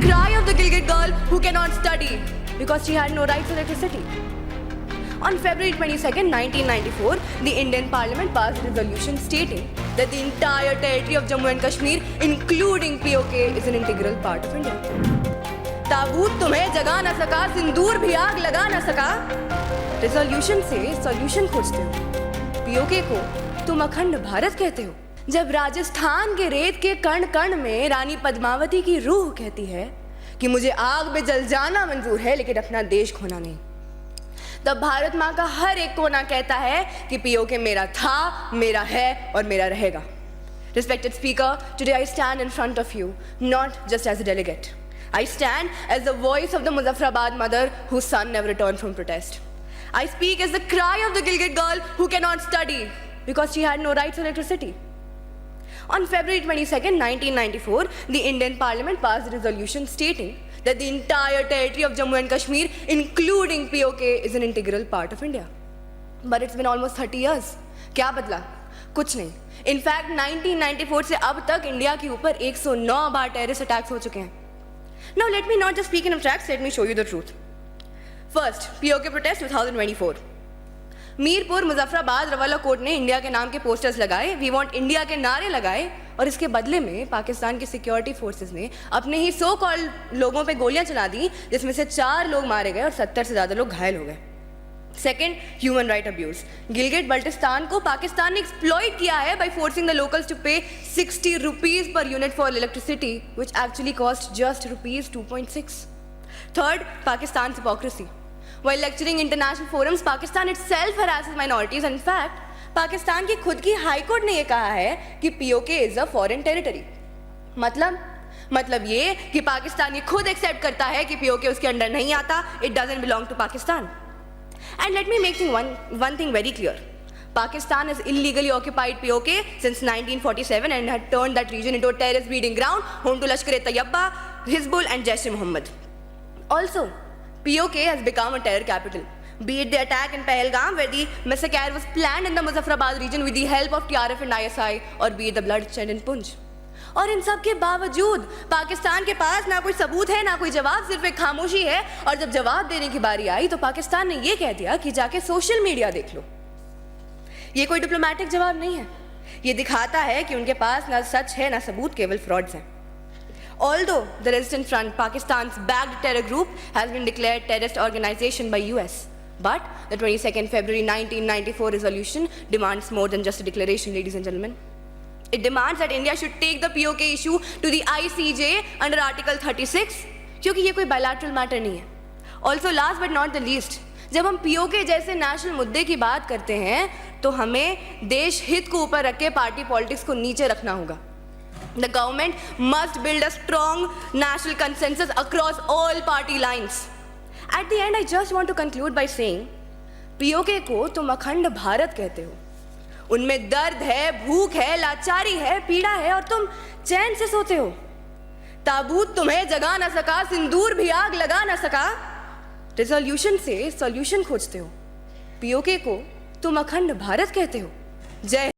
cry of the Gilgit girl who cannot study because she had no right to electricity. On February 22nd, 1994, the Indian Parliament passed a resolution stating that the entire territory of Jammu and Kashmir, including POK, is an integral part of India. ताबूत तुम्हें जगा ना सका, सिंदूर भी आग लगा ना सका। रेजोल्यूशन से सॉल्यूशन खोजते हो, पीओके को तुम अखंड भारत कहते हो। जब राजस्थान के रेत के कण कण में रानी पद्मावती की रूह कहती है कि मुझे आग में जल जाना मंजूर है लेकिन अपना देश खोना नहीं, तब भारत माँ का हर एक कोना कहता है कि पीओके मेरा था, मेरा है और मेरा रहेगा। Respected Speaker, today I stand in front of you not just as a delegate. I stand as the voice of the Muzaffarabad mother whose son never returned from protest. I speak as the cry of the Gilgit girl who cannot study because she had no right to electricity. On February 22nd, 1994, the Indian Parliament passed a resolution stating that the entire territory of Jammu and Kashmir, including POK, is an integral part of India. But it's been almost 30 years. क्या बदला? कुछ नहीं. In fact, 1994 से अब तक India के ऊपर 109 बार terrorist attacks हो चुके हैं. Now let me not just speak in abstracts, let me show you the truth. First, POK protest 2024. Mirpur, Muzaffarabad, Rawalakot ने इंडिया के नाम के पोस्टर्स लगाए, वी वांट इंडिया के नारे लगाए और इसके बदले में पाकिस्तान की सिक्योरिटी फोर्सेस ने अपने ही सो कॉल्ड लोगों पे गोलियां चला दी, जिसमें से 4 लोग मारे गए और 70 से ज़्यादा लोग घायल हो गए. Second, human right abuse. Gilgit Baltistan को पाकिस्तान ने एक्सप्लॉइट किया है by forcing the locals to pay 60 rupees per unit for electricity which actually cost just ₹2.6. Third, Pakistan hypocrisy. While lecturing international forums, Pakistan itself harasses minorities. In fact, Pakistan की खुद की high court ने ये कहा है कि POK is a foreign territory. मतलब ये कि पाकिस्तान ये खुद एक्सेप्ट करता है कि POK उसके अंडर नहीं आता. It doesn't belong to Pakistan. And let me make one thing very clear. Pakistan has illegally occupied POK since 1947 and had turned that region into a terrorist breeding ground, home to Lashkar-e-Taiba, Hizbul and Jaish-e-Mohammed. Also, POK has become a terror capital. Be it the attack in Pahalgam, where the massacre was planned in the Muzaffarabad region with the help of TRF and ISI, or be it the bloodshed in Punj. और इन सब के बावजूद पाकिस्तान के पास ना कोई सबूत है, ना कोई जवाब, सिर्फ एक खामोशी है. और जब जवाब देने की बारी आई तो पाकिस्तान ने ये कह दिया कि जाके सोशल मीडिया देख लो. ये कोई डिप्लोमेटिक जवाब नहीं है. ये दिखाता है कि उनके पास ना सच है ना सबूत, केवल फ्रॉड्स हैं. Although the Resistance Front, Pakistan's backed terror group, has been declared terrorist organization by US, but the 22nd February 1994 resolution demands more than just a declaration, ladies and gentlemen. It demands that India should take the POK issue to the ICJ under Article 36, क्योंकि ये कोई bilateral matter नहीं है. Also, last but not the least, जब हम POK जैसे national मुद्दे की बात करते हैं तो हमें देश हित को ऊपर रख के पार्टी पॉलिटिक्स को नीचे रखना होगा. The government must build a strong national consensus across all party lines. At the end, I just want to conclude by saying, POK को तुम अखंड भारत कहते हो. उनमें दर्द है, भूख है, लाचारी है, पीड़ा है और तुम चैन से सोते हो. ताबूत तुम्हें जगा ना सका, सिंदूर भी आग लगा ना सका. रेजोल्यूशन से सॉल्यूशन खोजते हो. POK को तुम अखंड भारत कहते हो. जय